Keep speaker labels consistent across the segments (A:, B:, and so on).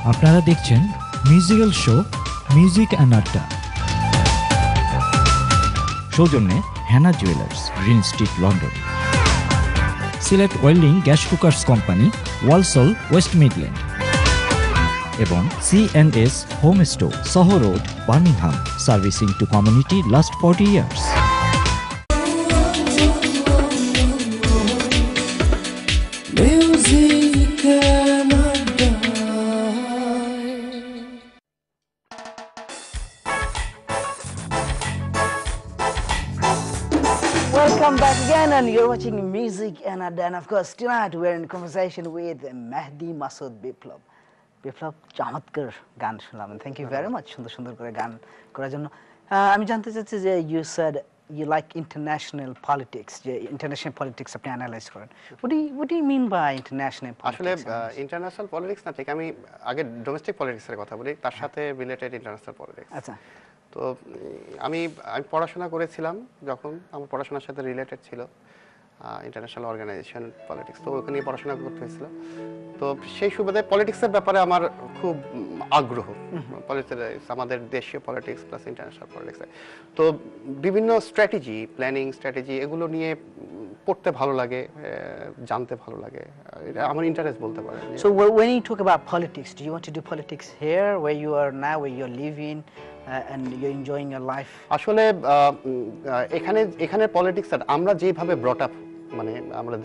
A: আপনারা দেখছেন musical show music and আড্ডা। সৌজন্যে Hannah jewellers, green street, London. Sylhet welding gas cookers company, Walsall, West Midland এবং C&S home store, সহ road, Birmingham, servicing to community last 40 years.
B: Welcome back again, and you're watching Music and Adda. And of course, tonight we're in conversation with Mehdi Masood Biplab. Biplab, চমৎকার গান শুনলাম, and thank you very much. সুন্দর সুন্দর করে গান করার জন্য। আমি জানতে চাচ্ছি যে you said you like international politics, যে international politics আপনি analyze করেন. What do you mean by international politics?
C: আসলে ইন্টারন্যাশনাল পলিটিক্স না, ঠিক আমি আগে ডোমেস্টিক পলিটিক্সের কথা বলি, তার সাথে রিলেটেড ইন্টারন্যাশনাল পলিটিক্স।
B: আচ্ছা।
C: তো আমি পড়াশোনা করেছিলাম, যখন আমার পড়াশোনার সাথে রিলেটেড ছিল ইন্টারন্যাশনাল অর্গানাইজেশন পলিটিক্স, তো ওখানে পড়াশোনা করতে হয়েছিল। তো সেই সুবাদে পলিটিক্সের ব্যাপারে আমার খুব আগ্রহ, পলিটিক্স, আমাদের দেশীয় পলিটিক্স প্লাস ইন্টারন্যাশনাল পলিটিক্স। তো বিভিন্ন স্ট্র্যাটেজি, প্ল্যানিং স্ট্র্যাটেজি, এগুলো নিয়ে পড়তে ভালো লাগে, জানতে ভালো লাগে, এটা আমার ইন্টারেস্ট বলতে পারেন।
B: So when you talk about politics, do you want to do politics here where you are now, where you're living and you're enjoying your life?
C: আসলে এখানে পলিটিক্স আমরা যেভাবে ব্রট আপ, মানে আমরা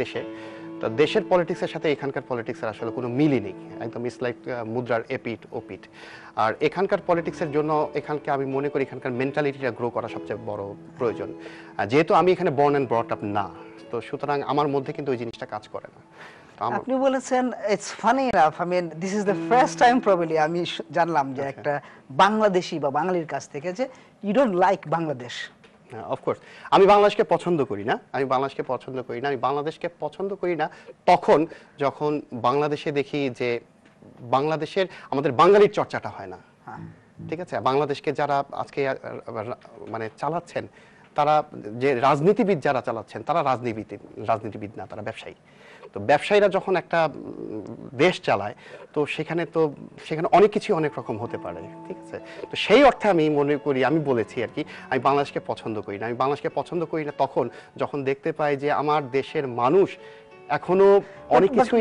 C: দেশের পলিটিক্সের সাথে এখানকার পলিটিক্সের আসলে কোনো মিলই নেই, একদম ইটস লাইক মুদ্রার এপিট ওপিট। আর এখানকার পলিটিক্সের জন্য এখানকে আমি মনে করি এখানকার মেন্টালিটিটা গ্রো করা সবচেয়ে বড় প্রয়োজন। যেহেতু আমি এখানে বর্ন অ্যান্ড ব্রট আপ না, তো সুতরাং আমার মধ্যে কিন্তু ওই জিনিসটা কাজ করে না।
B: আপনি বলেছেন, it's funny enough, I mean this is the first time probably আমি জানলাম যে একটা বাংলাদেশি বা বাঙালির কাছ থেকে যে you don't like Bangladesh.
C: Of course আমি বাংলাদেশকে পছন্দ করি না, আমি বাংলাদেশকে পছন্দ করি না তখন যখন বাংলাদেশে দেখি যে বাংলাদেশের আমাদের বাঙালির চর্চাটা হয় না। ঠিক আছে, বাংলাদেশকে যারা আজকে মানে চালাচ্ছেন, তারা যে রাজনীতিবিদ যারা চালাচ্ছেন, তারা রাজনীতিবিদ না, তারা ব্যবসায়ী। তো ব্যবসায়ীরা যখন একটা দেশ চালায়, তো সেখানে অনেক কিছু অনেক রকম হতে পারে। ঠিক আছে, তো সেই অর্থে আমি মনে করি, আমি বলেছি আর কি, আমি বাংলাদেশকে পছন্দ করি না। আমি বাংলাদেশকে পছন্দ করি না তখন যখন দেখতে পাই যে আমার দেশের মানুষ এখনো অনেক কিছু।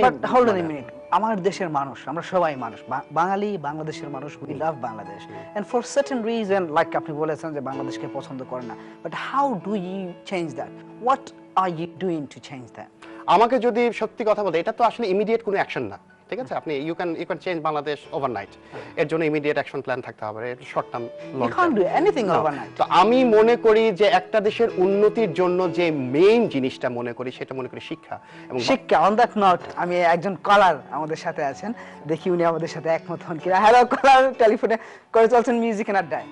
B: আমার দেশের মানুষ, আমরা সবাই মানুষ, বাঙালি, বাংলাদেশের মানুষ, we love Bangladesh, and for certain reason, like আপনি বলেছেন যে বাংলাদেশকে পছন্দ করেন না, but how do you change that? What are you doing to change that?
C: আমাকে যদি সত্যি কথা বলতে, এটা তো আসলে ইমিডিয়েট কোনো অ্যাকশন না। ঠিক আছে, আপনি you can change Bangladesh overnight, এর জন্য ইমিডিয়েট অ্যাকশন প্ল্যান থাকতে হবে, short term, long term.
B: You can't do anything overnight.
C: তো আমি মনে করি যে একটা দেশের উন্নতির জন্য যে মেইন জিনিসটা মনে করি, সেটা মনে করি শিক্ষা। এবং
B: শিক্ষা। অন দ্যাট নোট, আমি একজন কলার আমাদের সাথে আছেন, দেখি উনি আমাদের সাথে একমত হন কিনা। হ্যালো কলার, টেলিফোনে করে চলছেন মিউজিক এন্ড আড্ডায়।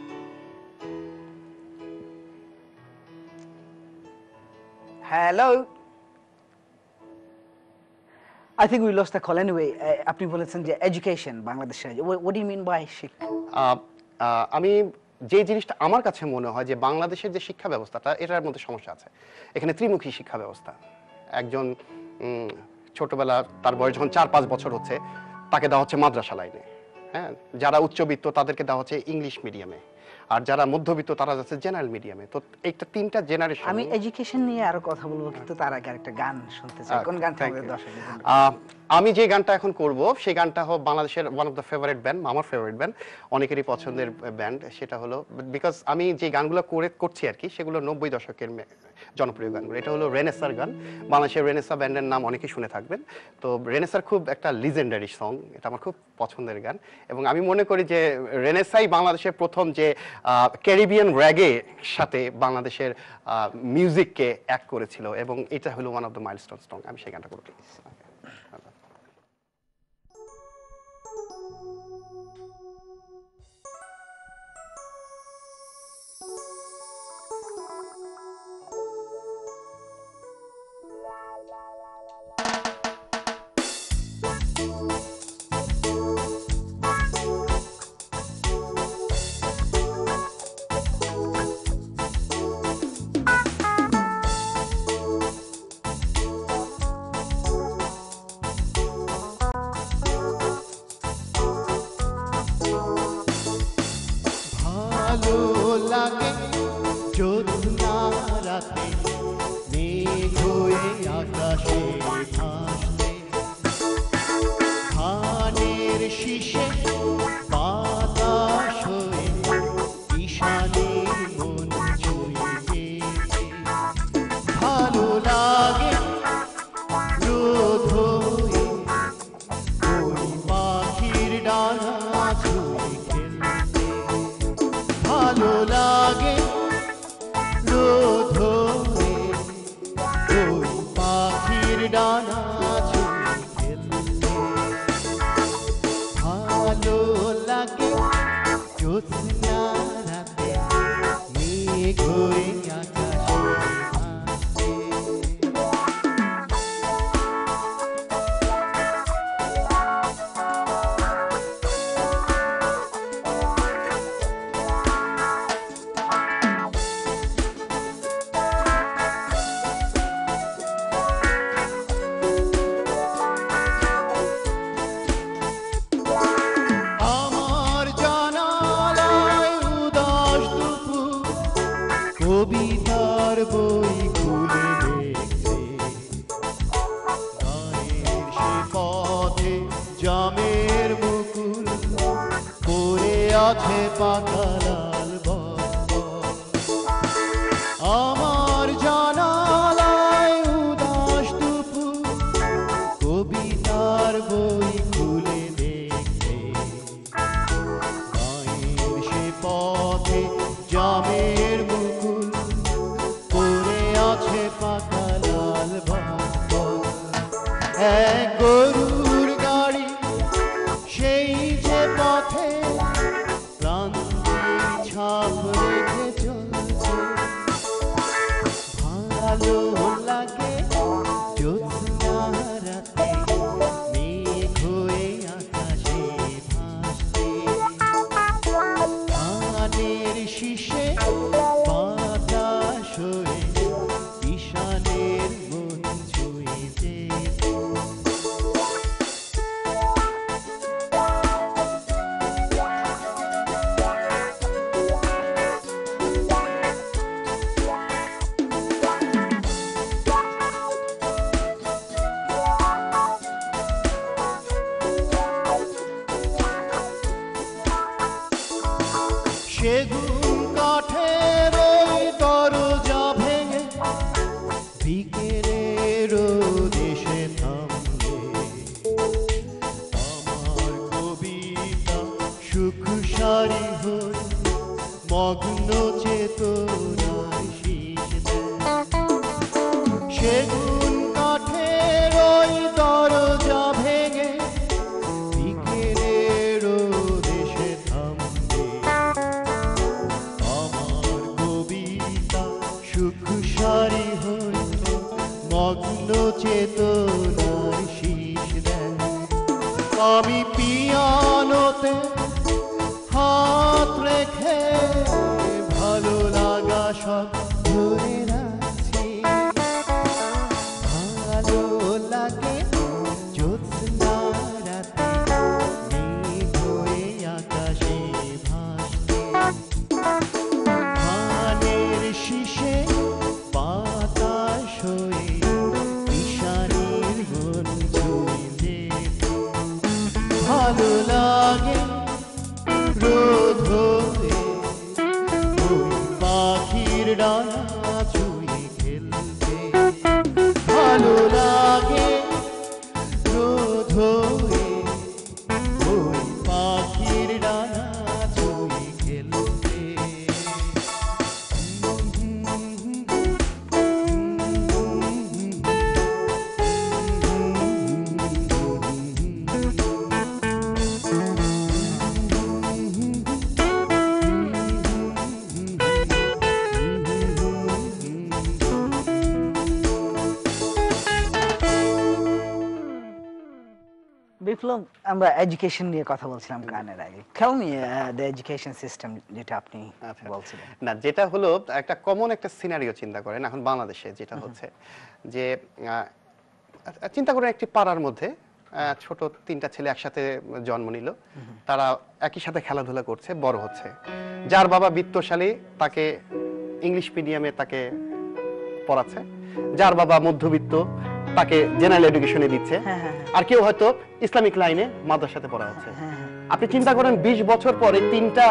B: Hello, I think we lost the call anyway. আপনি বলেছেন যে এডুকেশন বাংলাদেশে, what do you mean by শিক্ষা?
C: আমি যে জিনিসটা আমার কাছে মনে হয় যে বাংলাদেশের যে শিক্ষা ব্যবস্থাটা, এটার মধ্যে সমস্যা আছে। এখানে ত্রিমুখী শিক্ষা ব্যবস্থা। একজন ছোটবেলা, তার বয়স যখন 4-5 বছর হচ্ছে, তাকে দেওয়া হচ্ছে মাদ্রাসা লাইনে। হ্যাঁ, যারা উচ্চবিত্ত তাদেরকে দেওয়া হচ্ছে ইংলিশ মিডিয়ামে, আর যারা মধ্যবিত্ত তারা যাচ্ছে জেনারেল মিডিয়ামে। তো এইটা তিনটা জেনারেশন।
B: আমি এডুকেশন নিয়ে আরো কথা বলবো, কিন্তু তার আগে একটা গান শুনতে চাই। কোন গানটা আমাদের দর্শকদের জন্য?
C: আমি যে গানটা এখন করব, সেই গানটা হলো বাংলাদেশের one of the favourite band, আমার ফেভারিট ব্যান্ড, অনেকেরই পছন্দের ব্যান্ড। সেটা হলো, বিকজ আমি যে গানগুলো করছি আর কি, সেগুলো 90 দশকের জনপ্রিয় গানগুলো। এটা হলো রেনেসার গান। বাংলাদেশের রেনেসা ব্যান্ডের নাম অনেকেই শুনে থাকবেন। তো রেনেসার খুব একটা লিজেন্ডারি সং, এটা আমার খুব পছন্দের গান। এবং আমি মনে করি যে রেনেসাই বাংলাদেশের প্রথম যে ক্যারিবিয়ান র্যাগে সাথে বাংলাদেশের মিউজিককে এক করেছিল, এবং এটা হলো one of the milestone song. আমি সেই গানটা করতে
D: জ্যোৎস্না রাতে মেঘ হয়ে আকাশে ভাসে। আমার জানালায় উদাস দুপুর কবিতার বই খুলে দেখছে, গায়ের সে পথে জামের মুকুল পরে আছে পাকা লাল বস্ত্র। আমার জানালায় উদাস দুপুর কবিতার বই খুলে দেখছে, গায়ের সে পথে জামের মুকুল পরে আছে পাকা লাল বস্ত্র। এক গরুর গাড়ি সেই যে পথে ক্রান্তির ছাপ রেখে চলছে, ভালো লাগে জ্যোৎস্না রাতে মেঘ হয়ে আকাশে ভাসছে। ধানের শীষে বাতাস হয়ে ঈশানের মন ছুঁয়ে যেত। সেগুন কাঠের ওই দরজা ভেঙে বিকেলের দেশে থামবে আমার কবিতা সুখ সারি হয়ে মগ্ন চেতনায় শীষ দেয়। সেগুন কাঠের ওই দরজা ভেঙে বিকেলের দেশে থামবে আমার কবিতা সুখ সারি হয়ে মগ্ন চেতনায় শীষ দেয়। আমি পিয়ানোতে হাত রেখে ভালো লাগা সব ধরে রাখছি, ভালো লাগে জ্যোৎস্না রাতে মেঘ হয়ে আকাশে ভাসছে। ধানের শীষে বাতাস হয়ে ঈশানীর মন ছুঁয়ে যেত। ভালো লাগে রোদ হয়ে ওই পাখির ডানা ছুঁয়ে খেলতে। ভালো লাগে রোদ হয়ে ওই পাখির ডানা ছুঁয়ে খেলতে।
B: বিপ্লব, আমরা এডুকেশন নিয়ে কথা বলছিলাম গানের আগে। Tell me the education system যেটা আপনি বলছিলেন।
C: না, যেটা হলো একটা কমন একটা সিনারিও চিন্তা করেন এখন বাংলাদেশে যেটা হচ্ছে যে চিন্তা করেন একটি পাড়ার মধ্যে ছোট তিনটা ছেলে একসাথে জন্ম নিল, তারা একই সাথে খেলাধুলা করছে, বড় হচ্ছে। যার বাবা বিত্তশালী তাকে ইংলিশ মিডিয়ামে তাকে পড়াচ্ছে, যার বাবা মধ্যবিত্ত তাকে জেনারেল এডুকেশনে দিচ্ছে, আর কেউ হয়তো ইসলামিক লাইনে মাদ্রাসাতে পড়া হচ্ছে। আপনি চিন্তা করেন 20 বছর পরে তিনটা,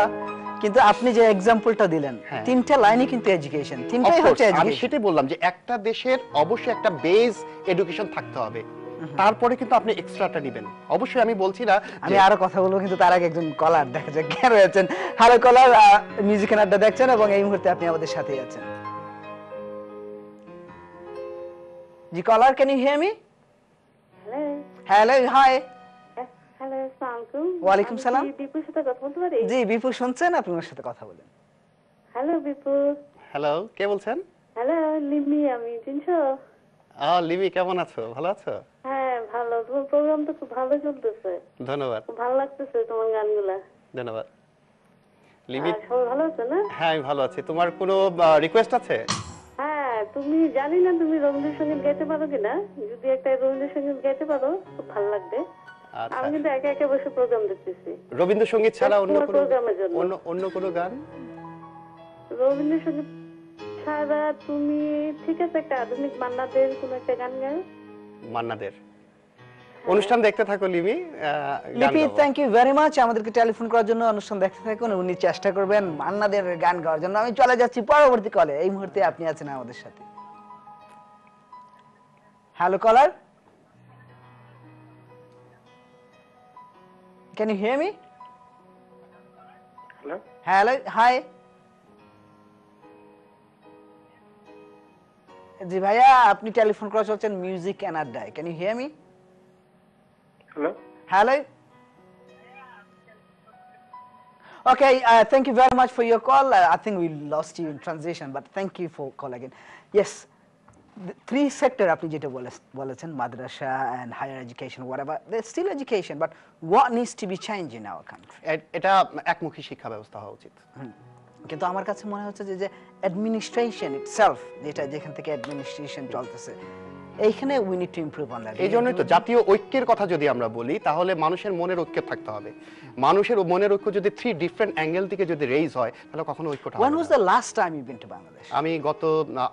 B: কিন্তু আপনি যে এক্সাম্পলটা দিলেন তিনটা লাইনই কিন্তু এডুকেশন, তিনটাই হচ্ছে
C: আমি
B: এডুকেশন।
C: সেটাই বললাম যে একটা দেশের অবশ্যই একটা বেস এডুকেশন থাকতে হবে, তারপরে কিন্তু আপনি এক্সট্রাটা নেবেন। অবশ্যই আমি বলছি না,
B: আমি আরো কথা বলবো, কিন্তু তার আগে একজন কলার দেখা যাক কে রয়েছেন। হ্যালো কলার, মিউজিক আড্ডা দেখছেন এবং এই মুহূর্তে আপনি আমাদের সাথেই আছেন। জি caller, can you hear me?
E: Hello.
B: Hello, hi.
E: Hello, আসসালামু আলাইকুম।
B: ওয়ালাইকুম
E: আমি
B: সালাম।
E: কি বিপুর সাথে কথা বলতে পারি?
B: জি বিপু শুনছেন, আপনি ওনার সাথে কথা বলেন।
E: হ্যালো বিপু।
C: হ্যালো, কে বলছেন?
E: হ্যালো লিমি, আমি চিনছো?
C: লিমি, কেমন আছো? ভালো আছো?
E: হ্যাঁ ভালো, তোমার প্রোগ্রাম তো খুব ভালো চলতেছে,
C: ধন্যবাদ।
E: খুব ভালো লাগতেছে তোমার গানগুলা।
C: ধন্যবাদ লিমি।
E: আর সবাই ভালো আছে না?
C: হ্যাঁ, আমি ভালো আছি। তোমার কোনো রিকোয়েস্ট আছে?
E: হ্যাঁ, তুমি জানি না তুমি রবীন্দ্রসঙ্গীত গাইতে পারো কিনা, যদি একটা রবীন্দ্রসঙ্গীত গাইতে পারো খুব ভালো লাগবে।
C: আচ্ছা,
E: আমি কিন্তু একা একা বসে প্রোগ্রাম দেখতেছি।
C: রবীন্দ্রসঙ্গীত ছাড়া অন্য
E: তোমার
C: কোনো
E: প্রোগ্রামের জন্য।
C: অন্য কোনো গান?
E: রবীন্দ্রসঙ্গীত ছাড়া তুমি ঠিক আছে একটা আধুনিক মান্নাদের কোনো একটা গান গাও।
C: মান্নাদের অনুষ্ঠান দেখতে থাকো লিমি। গান
B: লিপি,
C: গাবো।
B: থ্যাংক ইউ ভেরি মাচ আমাদেরকে টেলিফোন করার জন্য। অনুষ্ঠান দেখতে থাকুন, উনি চেষ্টা করবেন মান্নাদের গান গাওয়ার জন্য। আমি চলে যাচ্ছি পরবর্তী কলে। এই মুহূর্তে আপনি আছেন আমাদের সাথে। Hello caller, can you hear me?
F: Hello,
B: hello, hi. জি ভাইয়া, আপনি টেলিফোন করা চলছেন মিউজিক এন্ড আড্ডায়। Can you hear me?
F: Hello.
B: Hello. Okay, thank you very much for your call. I think we lost you in transition, but thank you for call again. Yes, the three sector আপনি যেটা বলেছেন, madrasa and higher education, whatever, they're still education, but what needs to be changed in our country?
C: এটা একমুখী শিক্ষা ব্যবস্থা হওয়া উচিত।
B: কিন্তু আমার কাছে মনে হচ্ছে যে administration itself, যেখান থেকে administration চলতেছে, এইখানে we need to improve on that.
C: এই জন্যই তো জাতীয় ঐক্যের কথা যদি আমরা বলি, তাহলে মানুষের মনের ঐক্য থাকতে হবে। মানুষের মনের ঐক্য যদি 3 ডিফারেন্ট অ্যাঙ্গেল থেকে যদি রেইজ হয়, তাহলে কখনো ঐক্যটা হবে
B: When
C: না।
B: was the last time you've been to Bangladesh?
C: আমি গত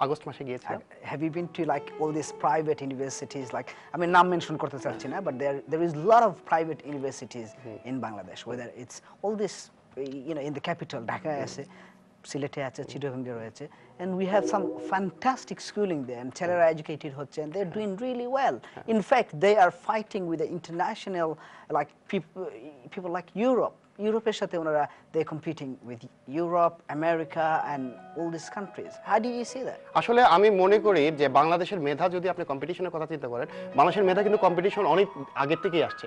C: আগস্ট মাসে গিয়েছিলাম।
B: Have you been to like all these private universities? Like, I mean, নাম মেনশন করতে চাচ্ছি না, but there is a lot of private universities in Bangladesh. Whether it's all this, in the capital, Dhaka আছে, সিলেটে আছে, চিটাগাঙ্গে রয়েছে, and we have some fantastic schooling there, and ছেলেরা educated হচ্ছে, and they're doing really well. In fact, they are fighting with the international, like people like Europe. ইউরোপের সাথে ওনারা they're competing with Europe, America, and all these countries. How do you see that?
C: আসলে আমি মনে করি যে বাংলাদেশের মেধা, যদি আপনি কম্পিটিশনের কথা চিন্তা করেন, বাংলাদেশের মেধা কিন্তু কম্পিটিশন অনেক আগে থেকেই আসছে।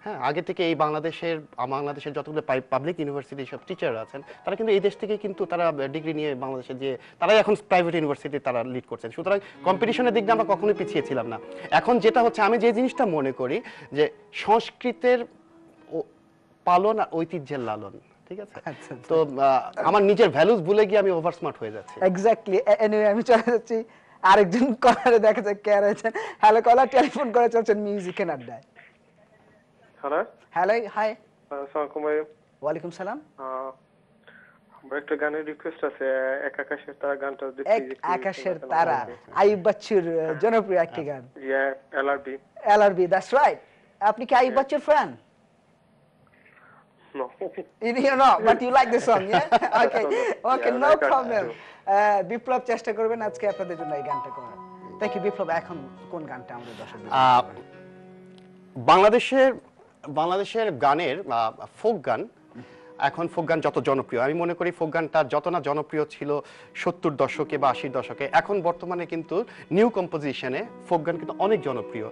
C: হ্যাঁ, আগে থেকে এই বাংলাদেশের যতগুলো পাবলিক ইউনিভার্সিটি সব টিচার আছেন, তারা কিন্তু এই দেশ থেকে কিন্তু তারা ডিগ্রি নিয়ে বাংলাদেশে যে তারাই এখন প্রাইভেট ইউনিভার্সিটি তারা লিড করছেন। সুতরাং কম্পিটিশনের দিক দিয়ে আমরা কখনোই পিছিয়ে ছিলাম না। এখন যেটা হচ্ছে, আমি যে জিনিসটা মনে করি যে সংস্কৃতের পালন আর ঐতিহ্যের লালন, ঠিক আছে? তো আমার নিজের ভ্যালুস ভুলে গিয়ে আমি ওভার স্মার্ট হয়ে যাচ্ছি।
B: এক্স্যাক্টলি। এনিওয়ে, আমি চলে যাচ্ছি আরেকজন কলারে, দেখা যাক কে রয়েছেন। হ্যালো কলার, টেলিফোন করে চলছেন মিউজিক এন্ড আড্ডায়।
F: হ্যালো।
B: Hello, hi.
F: আসসালামু আলাইকুম ভাই।
B: ওয়ালাইকুম সালাম।
F: আমার একটা গানের রিকোয়েস্ট আছে, এক আকাশের তারা গানটা যদি
B: এক আকাশের তারা, আইয়ুব বাচ্চুর জনপ্রিয় একটি গান।
F: এলআরবি।
B: LRB, that's right. আপনি কি আইয়ুব বাচ্চুর fan?
F: No.
B: You know, but you like the song, yeah? Okay, no problem. বিপ্লব চেষ্টা করবেন আজকে আপনাদের জন্য এই গানটা করার। থ্যাংক ইউ বিপ্লব। এখন কোন গানটা আমাদের দর্শকদের?
C: বাংলাদেশের গানের ফোক গান, এখন ফোক গান যত জনপ্রিয়, আমি মনে করি ফোক গানটা যত না জনপ্রিয় ছিল 70 দশকে বা 80 দশকে, এখন বর্তমানে কিন্তু নিউ কম্পোজিশনে ফোক গান কিন্তু অনেক জনপ্রিয়।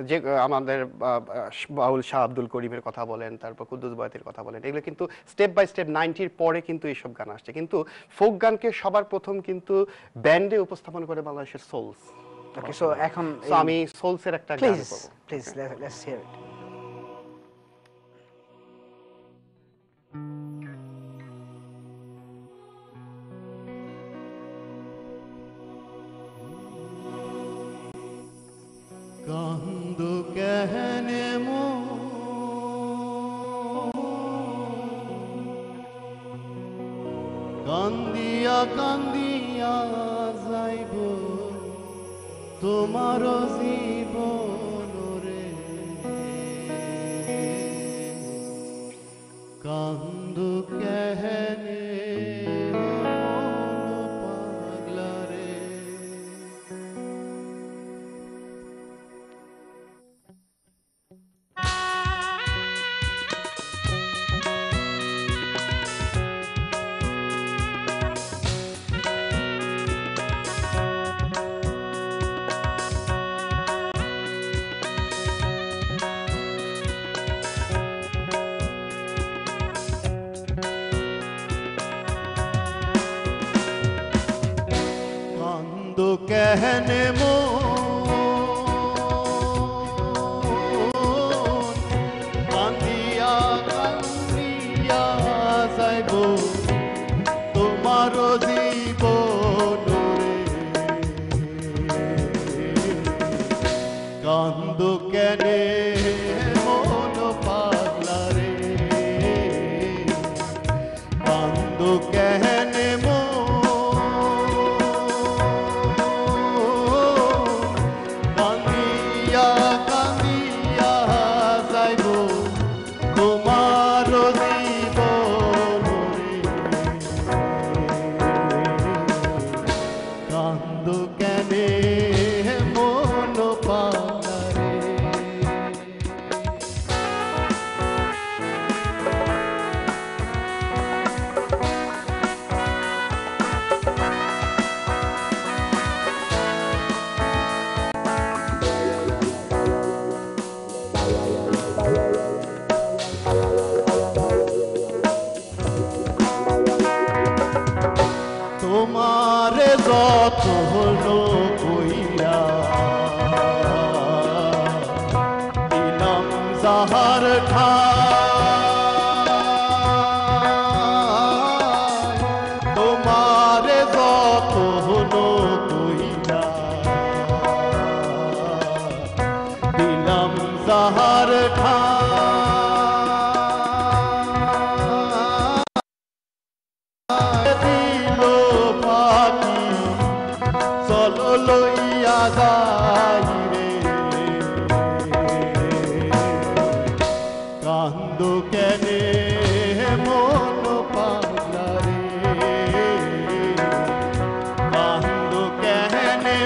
C: যে আমাদের বাউল শাহ আব্দুল করিমের কথা বলেন, তারপর কুদ্দুস বয়াতির কথা বলেন, এগুলো কিন্তু স্টেপ বাই স্টেপ 90-র পরে কিন্তু এইসব গান আসছে। কিন্তু ফোক গানকে সবার প্রথম কিন্তু ব্যান্ডে উপস্থাপন করে বাংলাদেশের সোলস।
B: ওকে, সো এখন
C: আমি সোলসের একটা গান
B: প্লিজ
C: করব।
B: প্লিজ লেটস হিয়ার ইট।
D: কান্দ কেহনে কান্দিয়া কান্দিয়া যাইব তোমার জীবন রে, কান্দ কেহনে পাগলা রে। কেহনে মন কান্দিয়া কান্দিয়া যাইব তোমার জীবন কান্দ কেনে মন পাগলা রে কান্দ কেনে কান্দিয়া কান্দিয়া যাইব তোমার জীবন কান্দ কেনে মন পাগলা রে তোমারে যত হলো কইরা দিলাম যাহার ঠাই তোমারে যত হলো কইরা দিলাম যাহার ঠাই দিল পাখি চলো লইয়া যাই রে কান্দ কেনে মন পাগলা রে কান্দ কেনে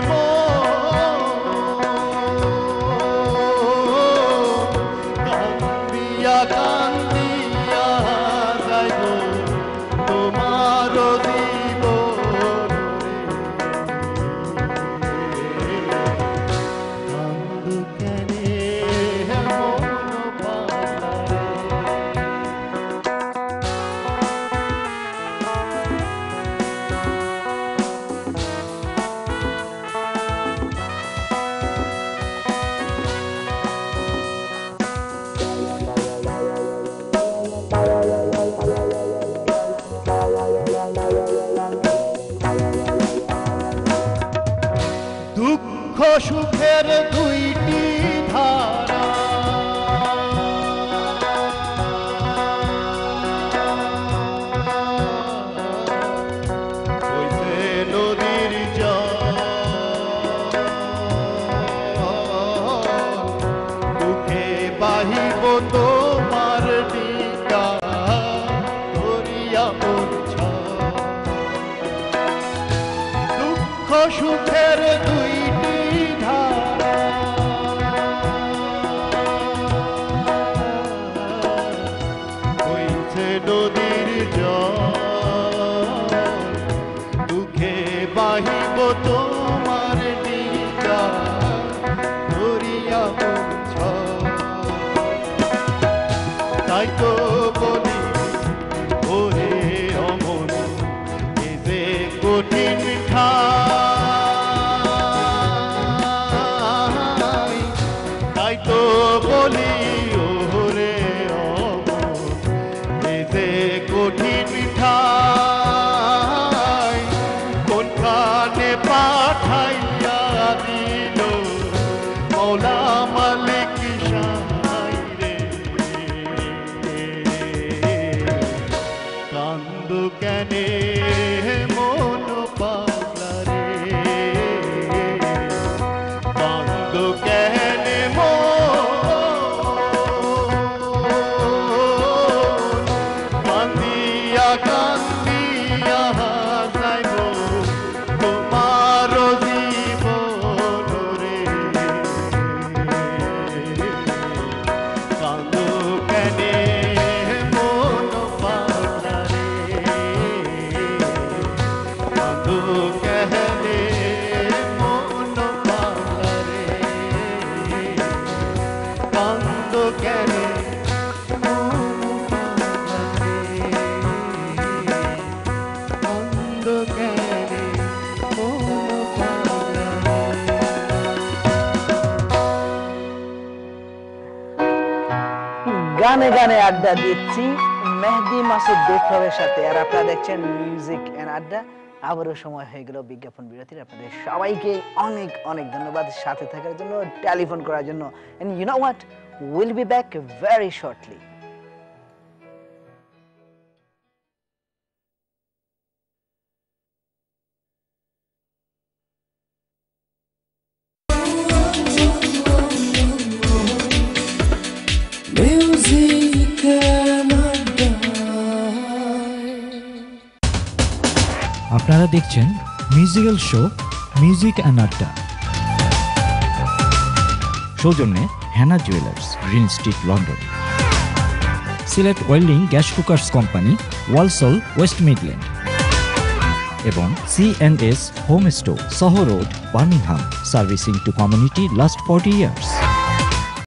D: কান্দিয়া কান্দিয়া যাইব তোমার জীবন কান্দ কেনে মন পাগলা রে দুঃখ সুখের দুইটি ধারা হইছে নদীর জল দুঃখে বাহিব তোমার ডিকা ধরিয়া পড়ছ দুঃখ সুখের দুইটি ধারা হইছে নদীর জল দুঃখে বাহিব তোমার ডিকা ধরিয়া পড়ছ তাই তো বলি ওরে অমন এ যে কঠিন ঠাই তাই তো বলি ওরে অমন এ যে কঠিন ঠাই কোনখানে পাঠাইয়া দিল মৌলা মালিক সাহাই রে কান্দ কেনে মন পাগলা রে কান্দ কেনে কান্দিয়া কান্দিয়া যাইব তোমার জীবন রে কান্দ কেনে মন পাগলা রে
B: গানে আড্ডা দিচ্ছি মেহেদী মাসুদ বিপ্লবের সাথে, আর আপনারা দেখছেন মিউজিক এন্ড আড্ডা। আবারও সময় হয়ে গেল বিজ্ঞাপন বিরতির। আপনাদের সবাইকে অনেক অনেক ধন্যবাদ সাথে থাকার জন্য, টেলিফোন করার জন্য। And you know what, will be back very shortly.
A: আপনারা দেখছেন মিউজিক্যাল শো মিউজিক অ্যান্ড আড্ডা। সৌজন্যে Hannah jewellers, green street, London. Sylhet welding gas cookers company, Walsall, West Midland এবং C&S হোম স্টোর, সহ road, Birmingham, servicing to community last 40 years।